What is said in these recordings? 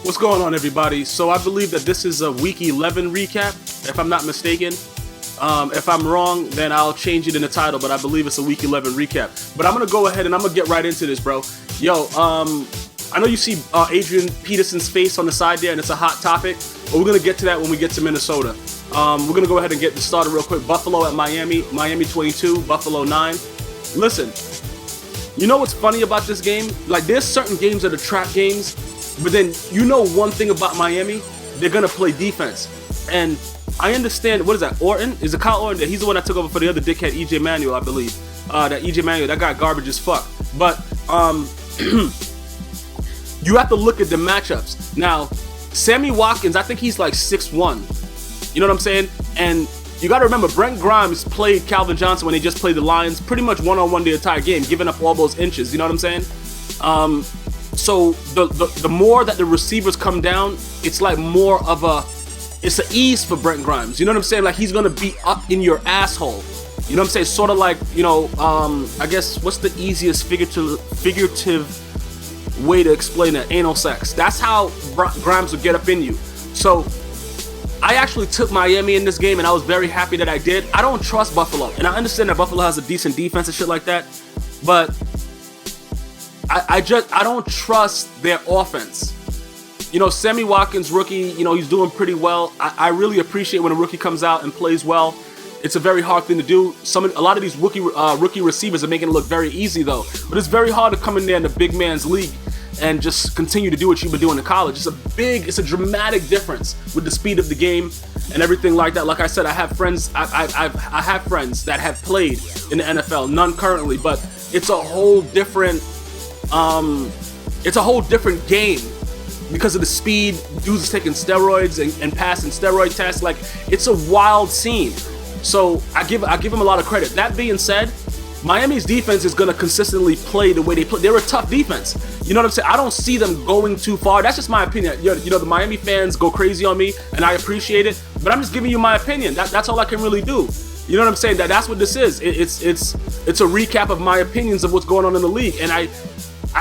What's going on, everybody? So I believe that this is a Week 11 recap, if I'm not mistaken. If I'm wrong, then I'll change it in the title, but I believe it's a Week 11 recap. But I'm going to go ahead and I'm going to get right into this, bro. Yo, I know you see Adrian Peterson's face on the side there, and it's a hot topic, but we're going to get to that when we get to Minnesota. We're going to go ahead and get this started real quick. Buffalo at Miami, Miami 22, Buffalo 9. Listen, you know what's funny about this game? Like, there's certain games that are trap games, but then you know one thing about Miami, they're going to play defense. And I understand, what is that, Orton? Is it Kyle Orton? He's the one that took over for the other dickhead, GmiasWorld, I believe. That GmiasWorld, that guy garbage as fuck. But, you have to look at the matchups. Now, Sammy Watkins, I think he's like 6'1". You know what I'm saying? And you got to remember, Brent Grimes played Calvin Johnson when they just played the Lions, pretty much one-on-one the entire game, giving up all those inches. You know what I'm saying? So the more that the receivers come down, it's like more of it's an ease for Brent Grimes. You know what I'm saying? Like, he's going to be up in your asshole. You know what I'm saying? Sort of like, you know, I guess, what's the easiest figurative way to explain it? Anal sex. That's how Grimes would get up in you. So I actually took Miami in this game, and I was very happy that I did. I don't trust Buffalo, and I understand that Buffalo has a decent defense and shit like that, but I don't trust their offense. You know, Sammy Watkins, rookie, you know, he's doing pretty well. I really appreciate when a rookie comes out and plays well. It's a very hard thing to do. A lot of these rookie receivers are making it look very easy, though. But it's very hard to come in there in the big man's league and just continue to do what you've been doing in college. It's a dramatic difference with the speed of the game and everything like that. Like I said, I have friends. I have friends that have played in the NFL. None currently, but it's a whole different. It's a whole different game because of the speed. Dudes taking steroids and passing steroid tests. Like, it's a wild scene. So I give them a lot of credit. That being said, Miami's defense is going to consistently play the way they play. They're a tough defense. You know what I'm saying? I don't see them going too far. That's just my opinion. You know, the Miami fans go crazy on me, and I appreciate it. But I'm just giving you my opinion. That's all I can really do. You know what I'm saying? That's what this is. It's a recap of my opinions of what's going on in the league. And I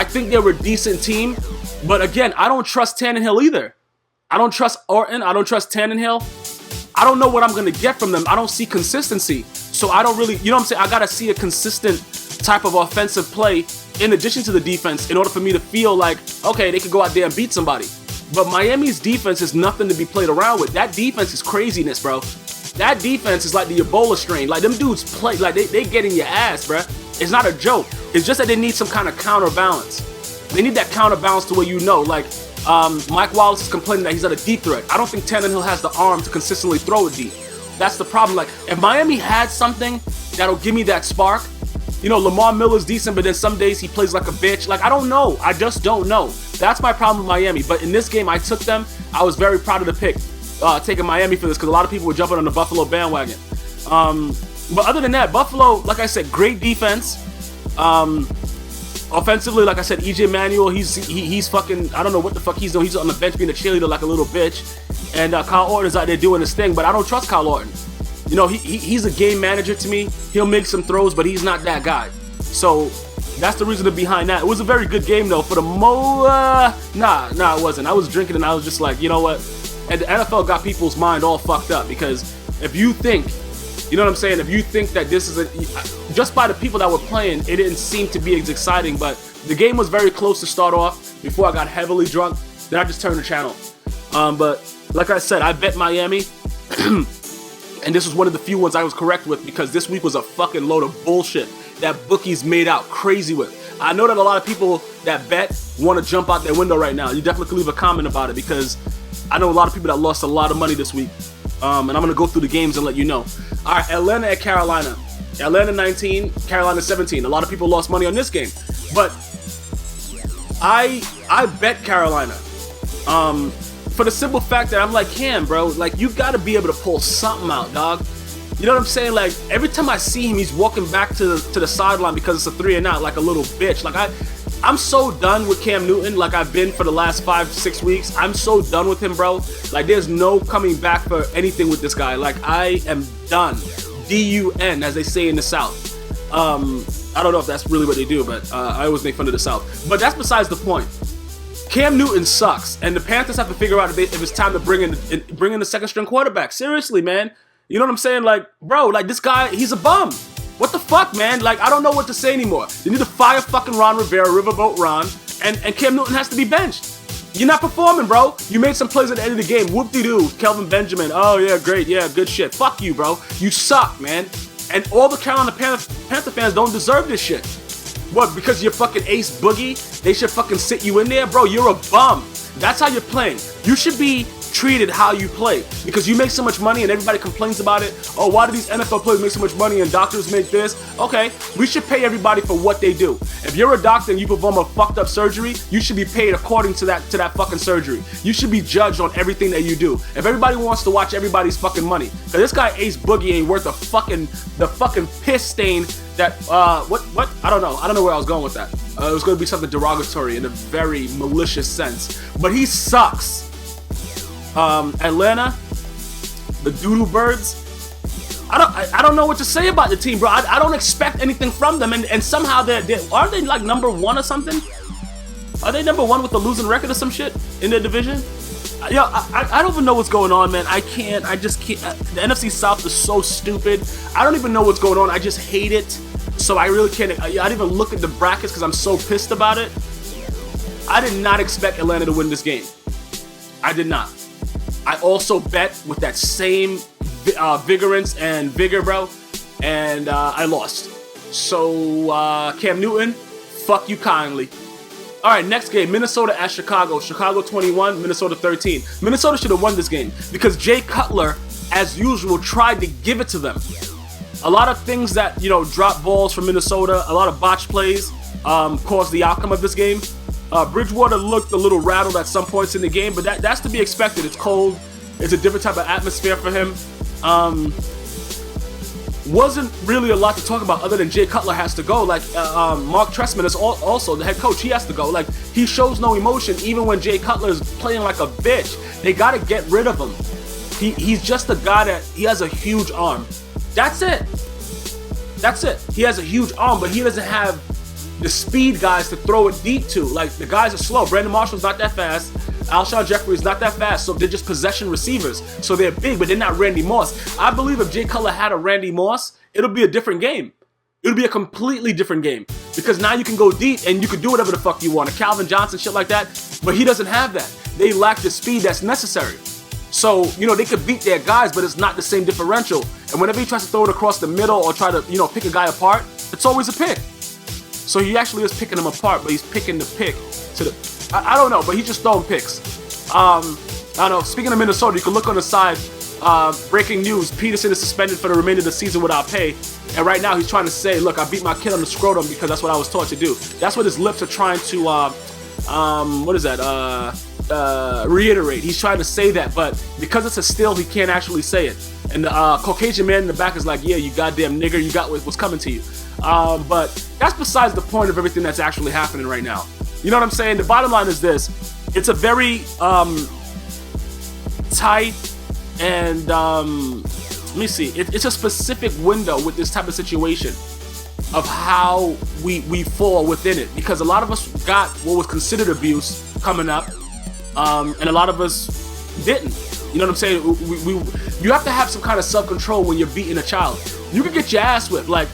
think they were a decent team. But again, I don't trust Tannehill either. I don't trust Orton. I don't trust Tannehill. I don't know what I'm going to get from them. I don't see consistency. So I don't really, you know what I'm saying? I got to see a consistent type of offensive play in addition to the defense in order for me to feel like, okay, they could go out there and beat somebody. But Miami's defense is nothing to be played around with. That defense is craziness, bro. That defense is like the Ebola strain. Like, them dudes play, like they get in your ass, bro. It's not a joke. It's just that they need some kind of counterbalance. They need that counterbalance to where, you know, like, Mike Wallace is complaining that he's at a deep threat. I don't think Tannehill has the arm to consistently throw it deep. That's the problem. Like, if Miami had something that'll give me that spark, you know, Lamar Miller's decent, but then some days he plays like a bitch. Like, I don't know. I just don't know. That's my problem with Miami. But in this game, I took them. I was very proud of the pick, taking Miami for this, because a lot of people were jumping on the Buffalo bandwagon. But other than that, Buffalo, like I said, great defense. Offensively, like I said, GmiasWorld, he's fucking, I don't know what the fuck he's doing. He's on the bench being a cheerleader like a little bitch. And Kyle Orton's out there doing his thing, but I don't trust Kyle Orton. You know, he's a game manager to me. He'll make some throws, but he's not that guy. So that's the reason behind that. It was a very good game, though. For the nah, it wasn't. I was drinking and I was just like, you know what? And the NFL got people's mind all fucked up, because if you think, you know what I'm saying? If you think that this is just by the people that were playing, it didn't seem to be as exciting, but the game was very close to start off before I got heavily drunk. Then I just turned the channel. But like I said, I bet Miami, and this was one of the few ones I was correct with, because this week was a fucking load of bullshit that bookies made out crazy with. I know that a lot of people that bet want to jump out their window right now. You definitely can leave a comment about it, because I know a lot of people that lost a lot of money this week. And I'm going to go through the games and let you know. All right, Atlanta at Carolina. Atlanta 19, Carolina 17. A lot of people lost money on this game. But I bet Carolina. For the simple fact that I'm like, Cam, bro, like, you got to be able to pull something out, dog. You know what I'm saying? Like, every time I see him, he's walking back to the sideline because it's a 3-and-out like a little bitch. Like, I'm so done with Cam Newton, like I've been for the last 5-6 weeks. I'm so done with him, bro. Like, there's no coming back for anything with this guy. Like, I am done. D-U-N, as they say in the South. I don't know if that's really what they do, but I always make fun of the South. But that's besides the point. Cam Newton sucks, and the Panthers have to figure out if it's time to bring in the second string quarterback. Seriously, man. You know what I'm saying? Like, bro, like this guy, he's a bum. What the fuck, man? Like, I don't know what to say anymore. You need to fire fucking Ron Rivera, Riverboat Ron, and Cam Newton has to be benched. You're not performing, bro. You made some plays at the end of the game. Whoop-de-doo. Kelvin Benjamin. Oh, yeah, great. Yeah, good shit. Fuck you, bro. You suck, man. And all the Carolina Panther fans don't deserve this shit. What, because you're fucking Ace Boogie, they should fucking sit you in there? Bro, you're a bum. That's how you're playing. You should be treated how you play, because you make so much money and everybody complains about it. Oh, why do these NFL players make so much money and doctors make this? Okay, we should pay everybody for what they do. If you're a doctor and you perform a fucked up surgery, you should be paid according to that fucking surgery. You should be judged on everything that you do. If everybody wants to watch everybody's fucking money, cause this guy Ace Boogie ain't worth the fucking piss stain that what I don't know where I was going with that. It was going to be something derogatory in a very malicious sense, but he sucks. Atlanta, the Doodoo Birds. I don't know what to say about the team, bro. I don't expect anything from them, and somehow aren't they like number one or something? Are they number one with a losing record or some shit in their division? Yo, I don't even know what's going on, man. I just can't. The NFC South is so stupid. I don't even know what's going on. I just hate it. So I really can't. I didn't even look at the brackets because I'm so pissed about it. I did not expect Atlanta to win this game. I did not. I also bet with that same vigorance and vigor, bro, and I lost. So Cam Newton, fuck you kindly. All right, next game, Minnesota at Chicago. Chicago 21, Minnesota 13. Minnesota should have won this game because Jay Cutler, as usual, tried to give it to them. A lot of things that, drop balls from Minnesota, a lot of botch plays caused the outcome of this game. Bridgewater looked a little rattled at some points in the game, but that's to be expected. It's cold. It's a different type of atmosphere for him. Wasn't really a lot to talk about other than Jay Cutler has to go. Like, Mark Trestman is also the head coach. He has to go. Like, he shows no emotion even when Jay Cutler is playing like a bitch. They got to get rid of him. He's just a guy that, he has a huge arm. That's it. He has a huge arm, but he doesn't have the speed guys to throw it deep to. Like, the guys are slow. Brandon Marshall's not that fast. Alshon Jeffrey is not that fast, so they're just possession receivers. So they're big, but they're not Randy Moss. I believe if Jay Cutler had a Randy Moss, it'll be a different game. It'll be a completely different game. Because now you can go deep and you can do whatever the fuck you want. A Calvin Johnson, shit like that. But he doesn't have that. They lack the speed that's necessary. So, they could beat their guys, but it's not the same differential. And whenever he tries to throw it across the middle or try to, pick a guy apart, it's always a pick. So he actually is picking them apart, but he's picking the pick to the... I don't know, but he's just throwing picks. I don't know. Speaking of Minnesota, you can look on the side. Breaking news, Peterson is suspended for the remainder of the season without pay. And right now he's trying to say, look, I beat my kid on the scrotum because that's what I was taught to do. That's what his lips are trying to, reiterate. He's trying to say that, but because it's a still, he can't actually say it. And the Caucasian man in the back is like, yeah, you goddamn nigger, you got what's coming to you. But that's besides the point of everything that's actually happening right now. You know what I'm saying? The bottom line is this. It's a very tight and, let me see. It's a specific window with this type of situation of how we fall within it. Because a lot of us got what was considered abuse coming up, and a lot of us didn't. You know what I'm saying? You have to have some kind of self-control when you're beating a child. You can get your ass whipped, like,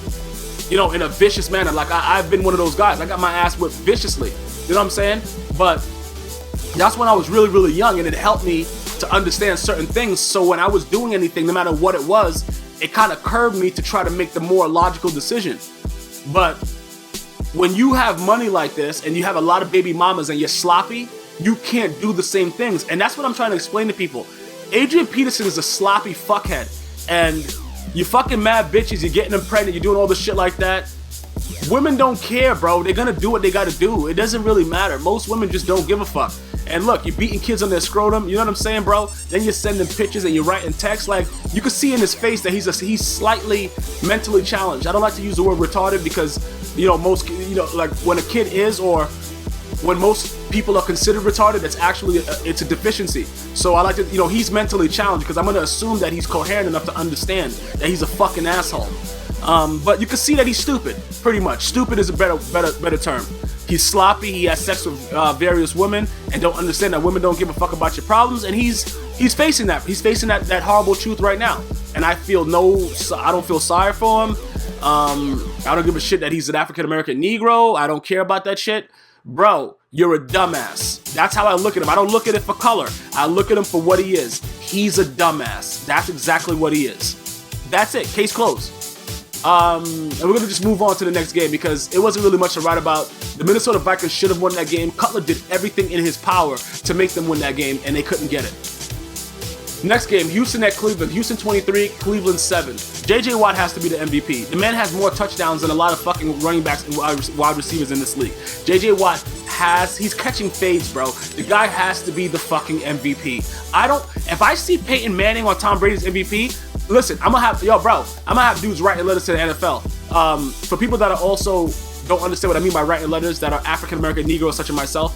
in a vicious manner. Like, I've been one of those guys. I got my ass whipped viciously. You know what I'm saying? But that's when I was really, really young, and it helped me to understand certain things. So when I was doing anything, no matter what it was, it kind of curbed me to try to make the more logical decision. But when you have money like this, and you have a lot of baby mamas, and you're sloppy, you can't do the same things. And that's what I'm trying to explain to people. Adrian Peterson is a sloppy fuckhead. And you fucking mad bitches, you're getting them pregnant, you're doing all this shit like that. Women don't care, bro. They're gonna do what they gotta do. It doesn't really matter. Most women just don't give a fuck. And look, you're beating kids on their scrotum, you know what I'm saying, bro? Then you're sending pictures and you're writing text. Like, you can see in his face that he's slightly mentally challenged. I don't like to use the word retarded because, most, like when a kid is, or when most people are considered retarded, it's actually, it's a deficiency. So I like to, he's mentally challenged because I'm gonna assume that he's coherent enough to understand that he's a fucking asshole. But you can see that he's stupid, pretty much. Stupid is a better term. He's sloppy. He has sex with various women and don't understand that women don't give a fuck about your problems. And he's facing that. He's facing that horrible truth right now. And I don't feel sorry for him. I don't give a shit that he's an African American Negro. I don't care about that shit. Bro, you're a dumbass. That's how I look at him. I don't look at it for color. I look at him for what he is. He's a dumbass. That's exactly what he is. That's it. Case closed. And we're going to just move on to the next game because it wasn't really much to write about. The Minnesota Vikings should have won that game. Cutler did everything in his power to make them win that game, and they couldn't get it. Next game, Houston at Cleveland. Houston 23, Cleveland 7. JJ Watt has to be the MVP. The man has more touchdowns than a lot of fucking running backs and wide receivers in this league. JJ Watt he's catching fades, bro. The guy has to be the fucking MVP. If I see Peyton Manning on Tom Brady's MVP, listen, I'm gonna have dudes writing letters to the NFL. For people that are also don't understand what I mean by writing letters that are African American Negroes such as myself,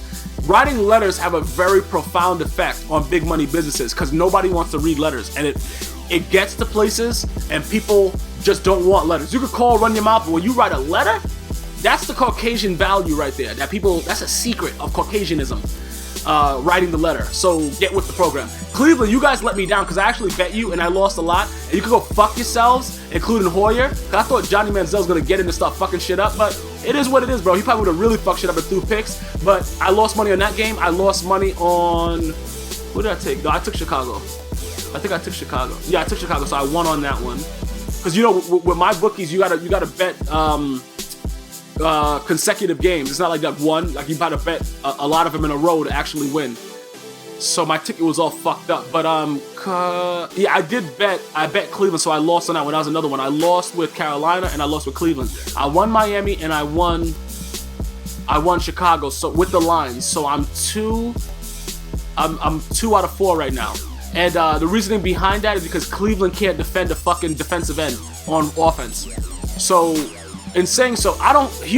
writing letters have a very profound effect on big money businesses because nobody wants to read letters, and it gets to places and people just don't want letters. You could call, run your mouth, but when you write a letter, that's the Caucasian value right there. That's a secret of Caucasianism. Writing the letter. So get with the program. Cleveland, you guys let me down because I actually bet you and I lost a lot. And you could go fuck yourselves, including Hoyer. Cause I thought Johnny Manziel's gonna get in and start fucking shit up, but it is what it is, bro. He probably would have really fucked shit up and threw picks. But I lost money on that game. I lost money on who did I take? No, I took Chicago. I think I took Chicago. Yeah, I took Chicago, so I won on that one. Cause you know, with my bookies, you gotta bet consecutive games. It's not like that one. Like you gotta bet a lot of them in a row to actually win. So my ticket was all fucked up. But yeah, I bet Cleveland, so I lost on that one. That was another one. I lost with Carolina and I lost with Cleveland. I won Miami and I won Chicago. So with the lines. So I'm 2 out of 4 right now. And the reasoning behind that is because Cleveland can't defend a fucking defensive end on offense. So in saying so, I don't think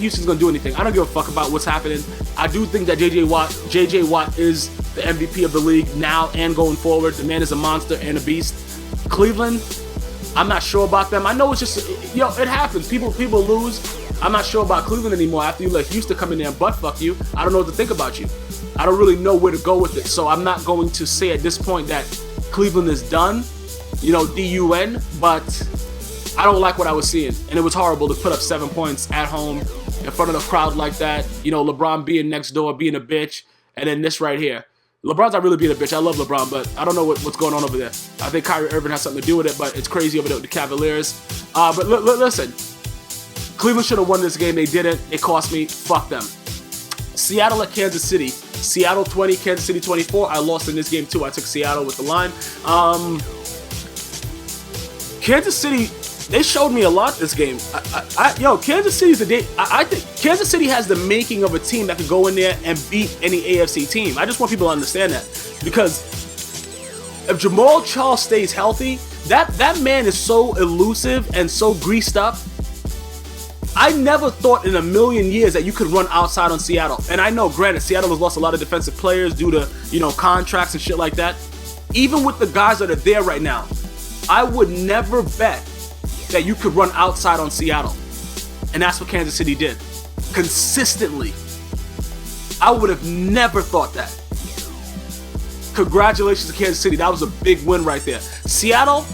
Houston's gonna do anything. I don't give a fuck about what's happening. I do think that JJ Watt is the MVP of the league now and going forward. The man is a monster and a beast. Cleveland, I'm not sure about them. I know it's just, it happens. People lose. I'm not sure about Cleveland anymore after you let Houston come in there and butt fuck you. I don't know what to think about you. I don't really know where to go with it. So I'm not going to say at this point that Cleveland is done, D-U-N, but I don't like what I was seeing, and it was horrible to put up 7 points at home in front of the crowd like that. LeBron being next door, being a bitch, and then this right here. LeBron's not really being a bitch. I love LeBron, but I don't know what's going on over there. I think Kyrie Irving has something to do with it, but it's crazy over there with the Cavaliers. But listen, Cleveland should have won this game. They didn't. It cost me. Fuck them. Seattle at Kansas City. Seattle 20, Kansas City 24. I lost in this game too. I took Seattle with the line. Kansas City, they showed me a lot this game. Kansas City's I think Kansas City has the making of a team that could go in there and beat any AFC team. I just want people to understand that, because if Jamal Charles stays healthy, that man is so elusive and so greased up. I never thought in a million years that you could run outside on Seattle. And I know, granted, Seattle has lost a lot of defensive players due to, contracts and shit like that. Even with the guys that are there right now, I would never bet that you could run outside on Seattle. And that's what Kansas City did. Consistently. I would have never thought that. Congratulations to Kansas City. That was a big win right there. Seattle,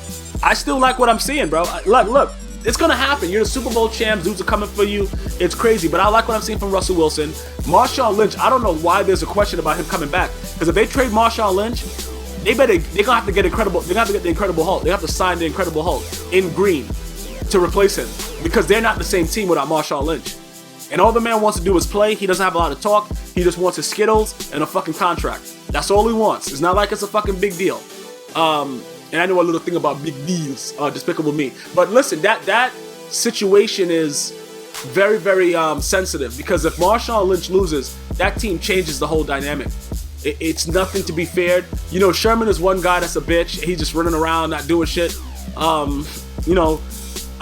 I still like what I'm seeing, bro. Look, it's going to happen. You're the Super Bowl champs. Dudes are coming for you. It's crazy. But I like what I'm seeing from Russell Wilson. Marshawn Lynch, I don't know why there's a question about him coming back. Because if they trade Marshawn Lynch, they're going to have to get Incredible. They're going to have to get the Incredible Hulk. They have to sign the Incredible Hulk in green to replace him, because they're not the same team without Marshawn Lynch. And all the man wants to do is play. He doesn't have a lot of talk. He just wants his Skittles and a fucking contract. That's all he wants. It's not like it's a fucking big deal. And I know a little thing about big deals, Despicable Me. But listen, that situation is very, very sensitive, because if Marshawn Lynch loses, that team changes the whole dynamic. It's nothing to be feared. Sherman is one guy that's a bitch. He's just running around, not doing shit. I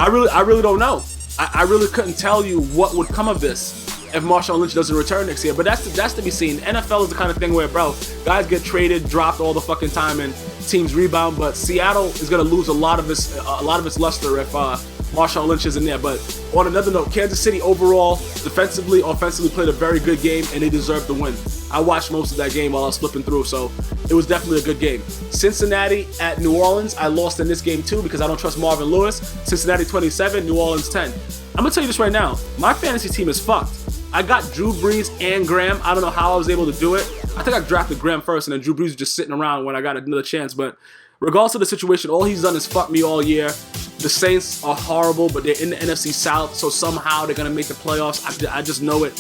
really don't know. I really couldn't tell you what would come of this if Marshawn Lynch doesn't return next year. But that's to be seen. NFL is the kind of thing where, bro, guys get traded, dropped all the fucking time, and teams rebound. But Seattle is gonna lose a lot of its luster if Marshawn Lynch isn't there. But on another note, Kansas City overall, defensively, offensively, played a very good game, and they deserved the win. I watched most of that game while I was flipping through, so it was definitely a good game. Cincinnati at New Orleans, I lost in this game too because I don't trust Marvin Lewis. Cincinnati 27, New Orleans 10. I'm gonna tell you this right now, my fantasy team is fucked. I got Drew Brees and Graham. I don't know how I was able to do it. I think I drafted Graham first, and then Drew Brees was just sitting around when I got another chance. But regardless of the situation, all he's done is fuck me all year. The Saints are horrible, but they're in the NFC South, so somehow they're gonna make the playoffs. I just know it.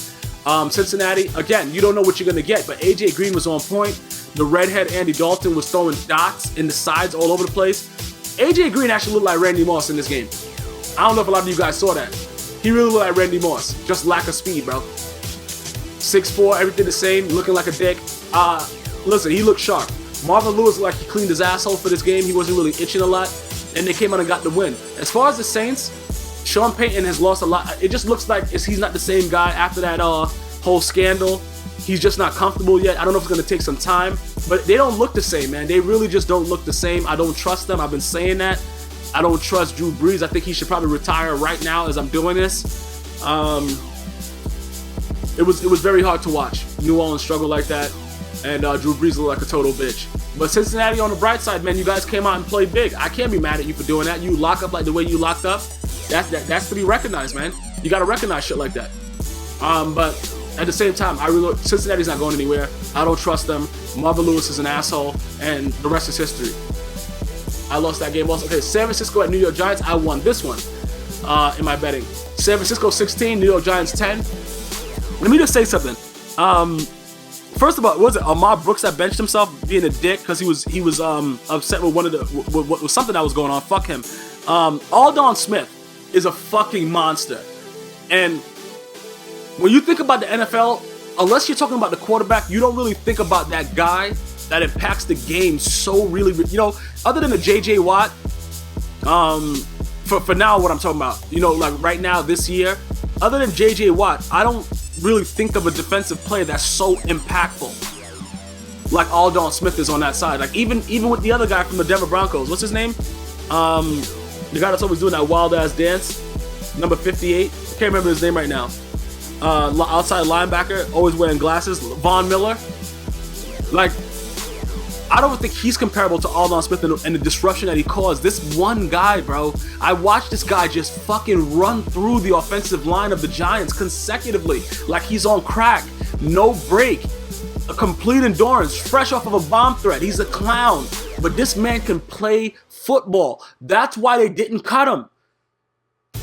Cincinnati, again, you don't know what you're gonna get, but AJ Green was on point. The redhead Andy Dalton was throwing dots in the sides all over the place. AJ Green actually looked like Randy Moss in this game. I don't know if a lot of you guys saw that. He really looked like Randy Moss, just lack of speed, bro. 6'4", everything the same, looking like a dick. Listen, he looked sharp. Marvin Lewis looked like he cleaned his asshole for this game. He wasn't really itching a lot, and they came out and got the win. As far as the Saints, Sean Payton has lost a lot. It just looks like he's not the same guy after that whole scandal. He's just not comfortable yet. I don't know if it's going to take some time, but they don't look the same, man. They really just don't look the same. I don't trust them. I've been saying that. I don't trust Drew Brees. I think he should probably retire right now as I'm doing this. It was very hard to watch. New Orleans struggle like that, and Drew Brees looked like a total bitch. But Cincinnati, on the bright side, man, you guys came out and played big. I can't be mad at you for doing that. You lock up like the way you locked up. That's to be recognized, man. You got to recognize shit like that. But at the same time, Cincinnati's not going anywhere. I don't trust them. Marvin Lewis is an asshole, and the rest is history. I lost that game also. Okay, San Francisco at New York Giants. I won this one in my betting. San Francisco 16, New York Giants 10. Let me just say something. First of all, was it Ahmad Brooks that benched himself being a dick because he was upset with with something that was going on? Fuck him. Aldon Smith is a fucking monster. And when you think about the NFL, unless you're talking about the quarterback, you don't really think about that guy that impacts the game so really, other than the JJ Watt, for now what I'm talking about, like right now this year, other than JJ Watt, I don't really think of a defensive player that's so impactful like Aldon Smith is on that side. Like even with the other guy from the Denver Broncos, what's his name? The guy that's always doing that wild ass dance, number 58. I can't remember his name right now. Outside linebacker, always wearing glasses, Von Miller. Like, I don't think he's comparable to Aldon Smith and the disruption that he caused. This one guy, bro, I watched this guy just fucking run through the offensive line of the Giants consecutively like he's on crack. No break. A complete endurance, fresh off of a bomb threat. He's a clown. But this man can play football. That's why they didn't cut him.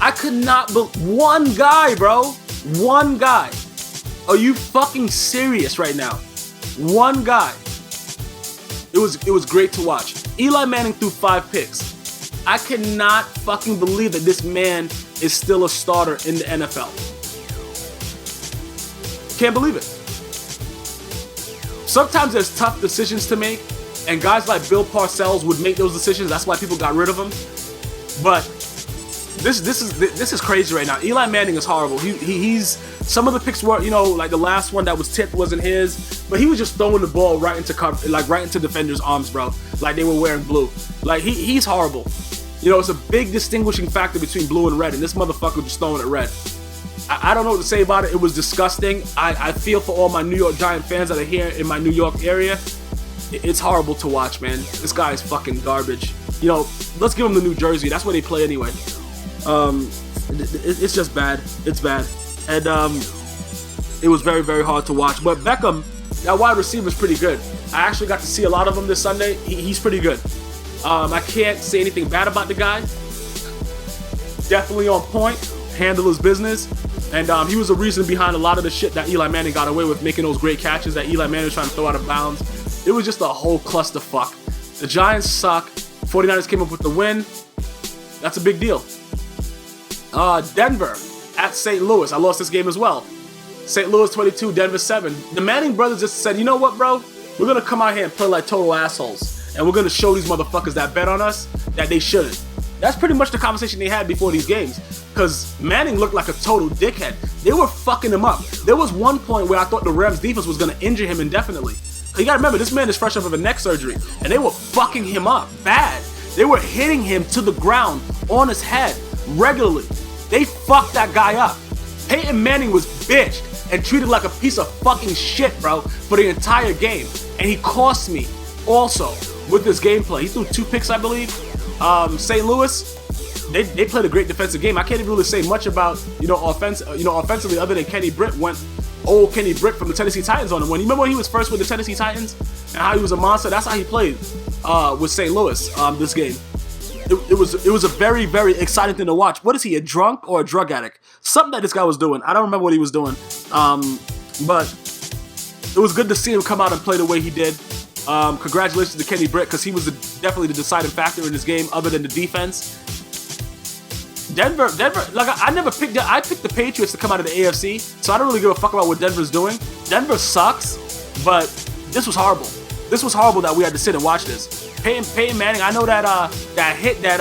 I could not believe one guy, bro. One guy. Are you fucking serious right now? One guy. It was great to watch. Eli Manning threw 5 picks. I cannot fucking believe that this man is still a starter in the NFL. Can't believe it. Sometimes there's tough decisions to make, and guys like Bill Parcells would make those decisions. That's why people got rid of him. But this is crazy right now. Eli Manning is horrible. He's some of the picks were, like the last one that was tipped wasn't his, but he was just throwing the ball right into defenders' arms, bro. Like they were wearing blue. Like he's horrible. It's a big distinguishing factor between blue and red, and this motherfucker just throwing it red. I don't know what to say about it. It was disgusting. I feel for all my New York Giant fans that are here in my New York area. It's horrible to watch, man. This guy is fucking garbage. Let's give him the New Jersey. That's where they play anyway. It's just bad. It's bad. And it was very, very hard to watch. But Beckham, that wide receiver is pretty good. I actually got to see a lot of him this Sunday. He's pretty good. I can't say anything bad about the guy. Definitely on point. Handle his business. And he was a reason behind a lot of the shit that Eli Manning got away with, making those great catches that Eli Manning was trying to throw out of bounds. It was just a whole clusterfuck. The Giants suck. 49ers came up with the win. That's a big deal. Denver at St. Louis. I lost this game as well. St. Louis 22, Denver 7. The Manning brothers just said, you know what, bro? We're going to come out here and play like total assholes. And we're going to show these motherfuckers that bet on us that they shouldn't. That's pretty much the conversation they had before these games. Because Manning looked like a total dickhead. They were fucking him up. There was one point where I thought the Rams defense was going to injure him indefinitely. You got to remember, this man is fresh off of a neck surgery. And they were fucking him up bad. They were hitting him to the ground on his head. regularly. They fucked that guy up. Peyton Manning was bitched and treated like a piece of fucking shit, bro, for the entire game. And he cost me also with this gameplay. He threw 2 picks, I believe. St. Louis, they played a great defensive game. I can't even really say much about, offensively other than Kenny Britt went old Kenny Britt from the Tennessee Titans on him. You remember when he was first with the Tennessee Titans and how he was a monster? That's how he played with St. Louis this game. It was a very, very exciting thing to watch. What is he, a drunk or a drug addict? Something that this guy was doing. I don't remember what he was doing. But it was good to see him come out and play the way he did. Congratulations to Kenny Britt, because he was definitely the deciding factor in this game other than the defense. Denver, like I picked the Patriots to come out of the AFC, so I don't really give a fuck about what Denver's doing. Denver sucks, but this was horrible. This was horrible that we had to sit and watch this. Peyton Manning, I know that hit that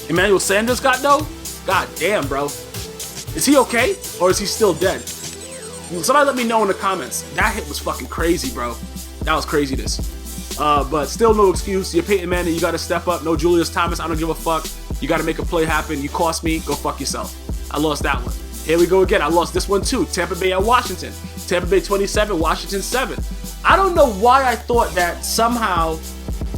Emmanuel Sanders got though. God damn, bro. Is he okay or is he still dead? Somebody let me know in the comments. That hit was fucking crazy, bro. That was craziness. But still no excuse. You're Peyton Manning, you gotta step up. No Julius Thomas, I don't give a fuck. You gotta make a play happen. You cost me, go fuck yourself. I lost that one. Here we go again. I lost this one too. Tampa Bay at Washington. Tampa Bay 27, Washington 7. I don't know why I thought that somehow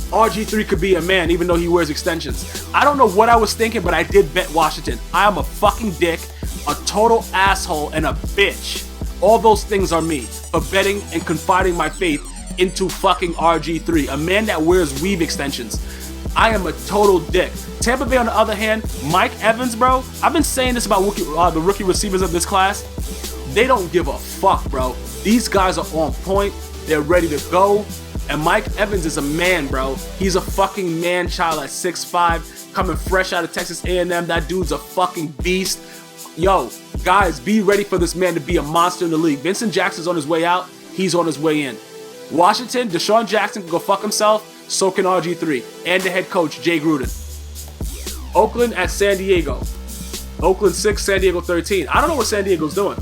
RG3 could be a man even though he wears extensions. I don't know what I was thinking, but I did bet Washington. I am a fucking dick, a total asshole, and a bitch. All those things are me for betting and confiding my faith into fucking RG3, a man that wears weave extensions. I am a total dick. Tampa Bay, on the other hand, Mike Evans, bro. I've been saying this about the rookie receivers of this class. They don't give a fuck, bro. These guys are on point. They're ready to go. And Mike Evans is a man, bro. He's a fucking man-child at 6'5", coming fresh out of Texas A&M. That dude's a fucking beast. Yo, guys, be ready for this man to be a monster in the league. Vincent Jackson's on his way out. He's on his way in. Washington, Deshaun Jackson can go fuck himself. So can RG3 and the head coach, Jay Gruden. Oakland at San Diego. Oakland 6, San Diego 13. I don't know what San Diego's doing.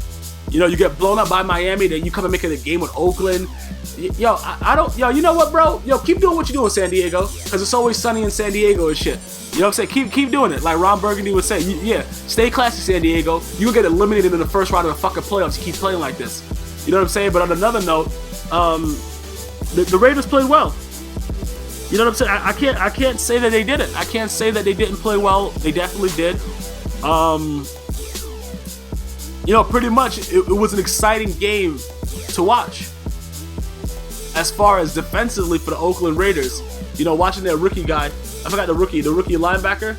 You know, you get blown up by Miami, then you come and make it a game with Oakland. Yo, yo, you know what, bro? Yo, keep doing what you're doing, San Diego, because it's always sunny in San Diego and shit. You know what I'm saying? Keep doing it, like Ron Burgundy would say. Yeah, stay classy, San Diego. You'll get eliminated in the first round of the fucking playoffs. You keep playing like this. You know what I'm saying? But on another note, the Raiders played well. You know what I'm saying? I can't say that they didn't. I can't say that they didn't play well. They definitely did. You know, pretty much it was an exciting game to watch. As far as defensively for the Oakland Raiders, you know, watching their rookie guy, I forgot the rookie linebacker.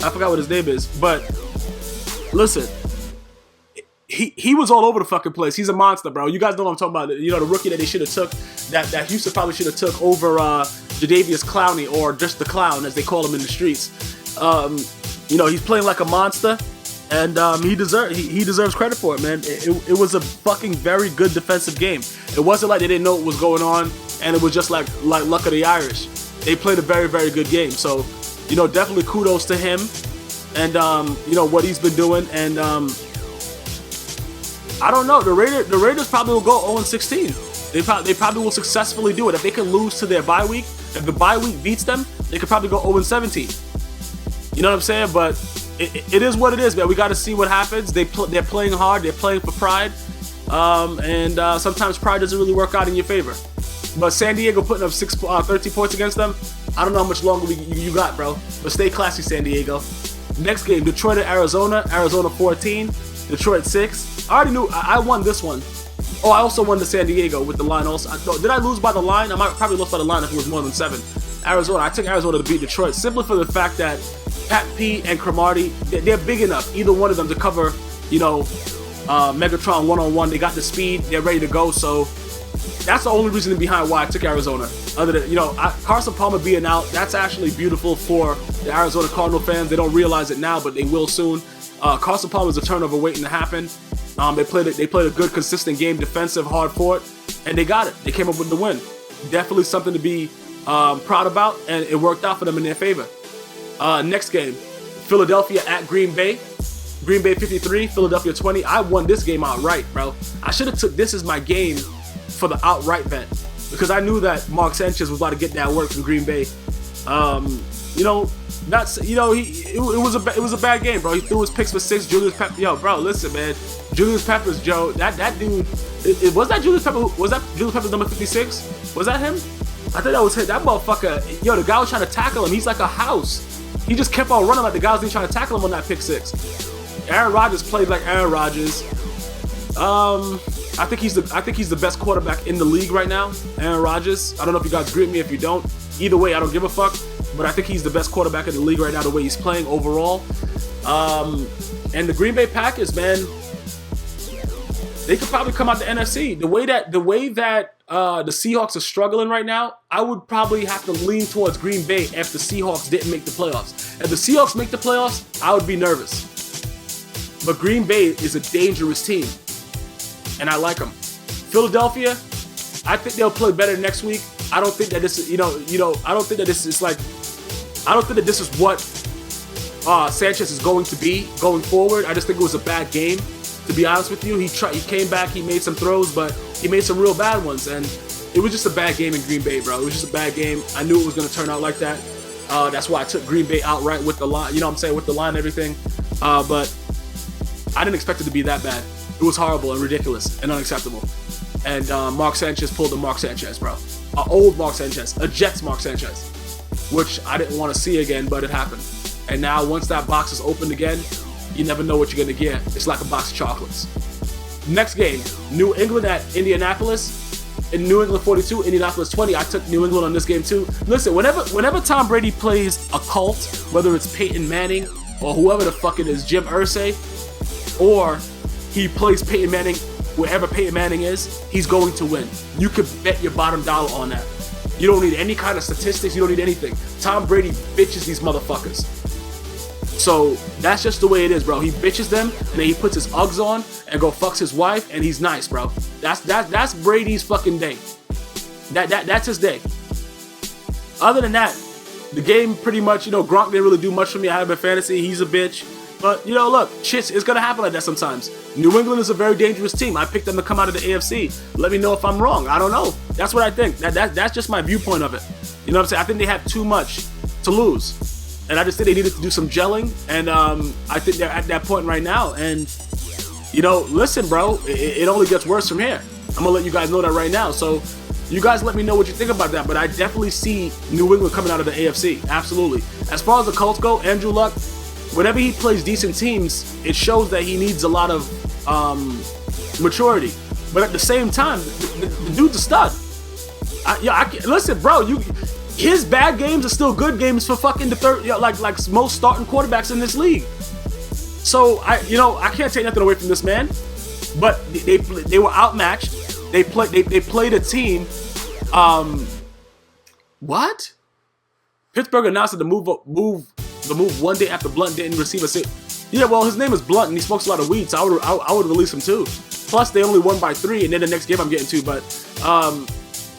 I forgot what his name is, but listen, he was all over the fucking place. He's a monster, bro. You guys know what I'm talking about. You know, the rookie that they should have took, that Houston probably should have took over Jadeveon Clowney, or just the Clown as they call him in the streets. You know, he's playing like a monster. And he deserves credit for it, man. It was a fucking very good defensive game. It wasn't like they didn't know what was going on, and it was just like luck of the Irish. They played a very, very good game. So, you know, definitely kudos to him, and you know what he's been doing. And I don't know. The Raiders probably will go 0-16. They probably will successfully do it if they can lose to their bye week. If the bye week beats them, they could probably go 0-17. You know what I'm saying? But it is what it is, man. We got to see what happens. They're playing hard. They're playing for pride. And sometimes pride doesn't really work out in your favor. But San Diego putting up 13 points against them, I don't know how much longer you got, bro. But stay classy, San Diego. Next game, Detroit at Arizona. Arizona 14, Detroit 6. I already knew I won this one. Oh, I also won the San Diego with the line also. Did I lose by the line? I might probably lost by the line if it was more than 7. Arizona, I took Arizona to beat Detroit simply for the fact that Pat P and Cromartie, they're big enough, either one of them, to cover, you know, Megatron one-on-one. They got the speed, they're ready to go. So that's the only reason behind why I took Arizona. Other than, you know, Carson Palmer being out, that's actually beautiful for the Arizona Cardinal fans. They don't realize it now, but they will soon. Carson Palmer is a turnover waiting to happen. They played a good, consistent game, defensive, hard fought, and they got it. They came up with the win. Definitely something to be proud about, and it worked out for them in their favor. Next game, Philadelphia at Green Bay. Green Bay 53, Philadelphia 20. I won this game outright, bro. I should have took this as my game for the outright bet, because I knew that Mark Sanchez was about to get that work from Green Bay. You know, That's, you know, it was a bad game, bro. He threw his picks for 6. Julius Pepper, yo, bro, listen, man. Julius Peppers, Joe, that dude, was that Julius Pepper? Was that Julius Peppers number 56? Was that him? I think that was him. That motherfucker, yo, the guy was trying to tackle him. He's like a house. He just kept on running like the guys trying to tackle him on that pick 6. Aaron Rodgers played like Aaron Rodgers. I think he's the best quarterback in the league right now, Aaron Rodgers. I don't know if you guys agree with me. If you don't, either way, I don't give a fuck. But I think he's the best quarterback in the league right now, the way he's playing overall. And the Green Bay Packers, man, they could probably come out the NFC. The way that the Seahawks are struggling right now, I would probably have to lean towards Green Bay if the Seahawks didn't make the playoffs. If the Seahawks make the playoffs, I would be nervous. But Green Bay is a dangerous team, and I like them. Philadelphia, I think they'll play better next week. I don't think that this is, I don't think that this is like, I don't think that this is what Sanchez is going to be going forward. I just think it was a bad game, to be honest with you. He came back, he made some throws, but he made some real bad ones, and it was just a bad game in Green Bay, bro. It was just a bad game. I knew it was going to turn out like that. That's why I took Green Bay outright with the line, you know what I'm saying, with the line and everything. But I didn't expect it to be that bad. It was horrible and ridiculous and unacceptable. And Mark Sanchez pulled the Mark Sanchez, bro. An old Mark Sanchez, a Jets Mark Sanchez, which I didn't want to see again, but it happened. And now once that box is opened again, you never know what you're going to get. It's like a box of chocolates. Next game, New England at Indianapolis. In New England 42, Indianapolis 20. I took New England on this game too. Listen, whenever Tom Brady plays a cult, whether it's Peyton Manning or whoever the fuck it is, Jim Irsay, or he plays Peyton Manning, wherever Peyton Manning is, he's going to win. You could bet your bottom dollar on that. You don't need any kind of statistics. You don't need anything. Tom Brady bitches these motherfuckers. So that's just the way it is, bro. He bitches them, and then he puts his Uggs on and go fucks his wife, and he's nice, bro. That's Brady's fucking day. That's his day. Other than that, the game pretty much, Gronk didn't really do much for me. I have a fantasy. He's a bitch. But, look, shit, it's going to happen like that sometimes. New England is a very dangerous team. I picked them to come out of the AFC. Let me know if I'm wrong. I don't know. That's what I think. That's just my viewpoint of it. You know what I'm saying? I think they have too much to lose. And I just think they needed to do some gelling. And I think they're at that point right now. And, listen, bro, it only gets worse from here. I'm going to let you guys know that right now. So you guys let me know what you think about that. But I definitely see New England coming out of the AFC. Absolutely. As far as the Colts go, Andrew Luck, whenever he plays decent teams, it shows that he needs a lot of maturity. But at the same time, the dude's a stud. Listen, bro, his bad games are still good games for fucking the third, like most starting quarterbacks in this league. So I can't take nothing away from this man. But they were outmatched. They played a team. What? Pittsburgh announced the move one day after Blunt didn't receive a sit. Yeah, well, his name is Blunt and he smokes a lot of weed, so I would release him too. Plus, they only won by 3, and then the next game I'm getting to. But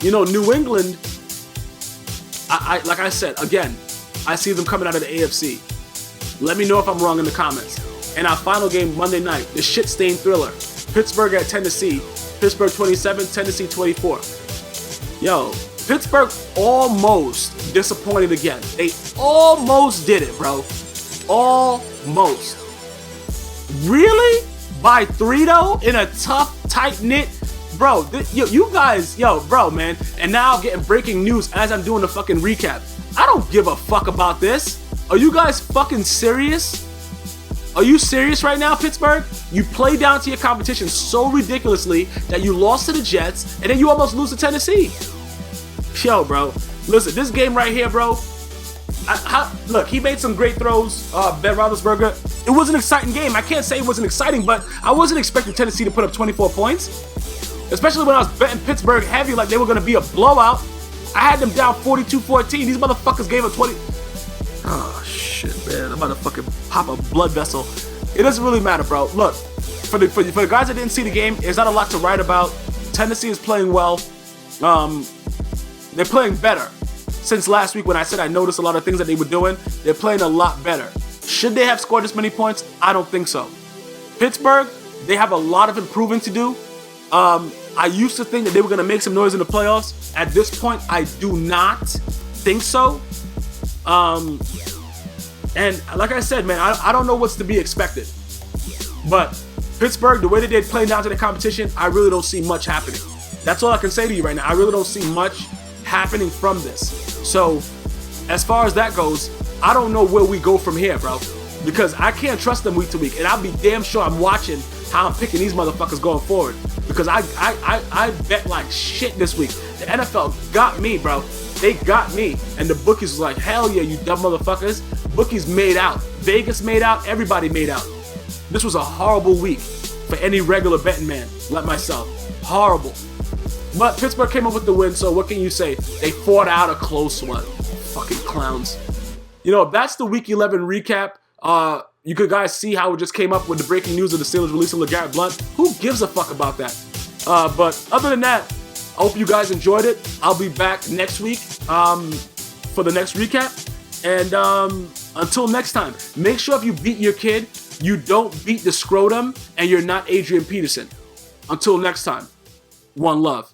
New England, I like I said again, I see them coming out of the AFC. Let me know if I'm wrong in the comments. And our final game Monday night, the shit-stained thriller, Pittsburgh at Tennessee. Pittsburgh 27, Tennessee 24. Yo, Pittsburgh almost disappointed again. They almost did it, bro. Almost. Really? By 3 though? In a tough, tight-knit? Bro, you guys, bro, man. And now I'm getting breaking news as I'm doing the fucking recap. I don't give a fuck about this. Are you guys fucking serious? Are you serious right now, Pittsburgh? You play down to your competition so ridiculously that you lost to the Jets, and then you almost lose to Tennessee. Yo, bro. Listen, this game right here, bro. Look, he made some great throws, Ben Roethlisberger. It was an exciting game. I can't say it wasn't exciting, but I wasn't expecting Tennessee to put up 24 points. Especially when I was betting Pittsburgh heavy like they were going to be a blowout. I had them down 42-14. These motherfuckers gave up 20. Oh, shit, man. I'm about to fucking pop a blood vessel. It doesn't really matter, bro. Look, for the guys that didn't see the game, there's not a lot to write about. Tennessee is playing well. They're playing better. Since last week when I said I noticed a lot of things that they were doing, they're playing a lot better. Should they have scored this many points? I don't think so. Pittsburgh, they have a lot of improving to do. I used to think that they were going to make some noise in the playoffs. At this point, I do not think so. And like I said, man, I don't know what's to be expected. But Pittsburgh, the way that they're playing down to the competition, I really don't see much happening. That's all I can say to you right now. I really don't see much happening from this. So, as far as that goes, I don't know where we go from here, bro. Because I can't trust them week to week. And I'll be damn sure I'm watching how I'm picking these motherfuckers going forward. Because I bet like shit this week. The NFL got me, bro. They got me. And the bookies was like, hell yeah, you dumb motherfuckers. Bookies made out. Vegas made out. Everybody made out. This was a horrible week for any regular betting man like myself. Horrible. But Pittsburgh came up with the win, so what can you say? They fought out a close one. Fucking clowns. You know, that's the Week 11 recap. You could guys see how it just came up with the breaking news of the Steelers releasing LeGarrette Blount. Who gives a fuck about that? But other than that, I hope you guys enjoyed it. I'll be back next week for the next recap. And until next time, make sure if you beat your kid, you don't beat the scrotum and you're not Adrian Peterson. Until next time, one love.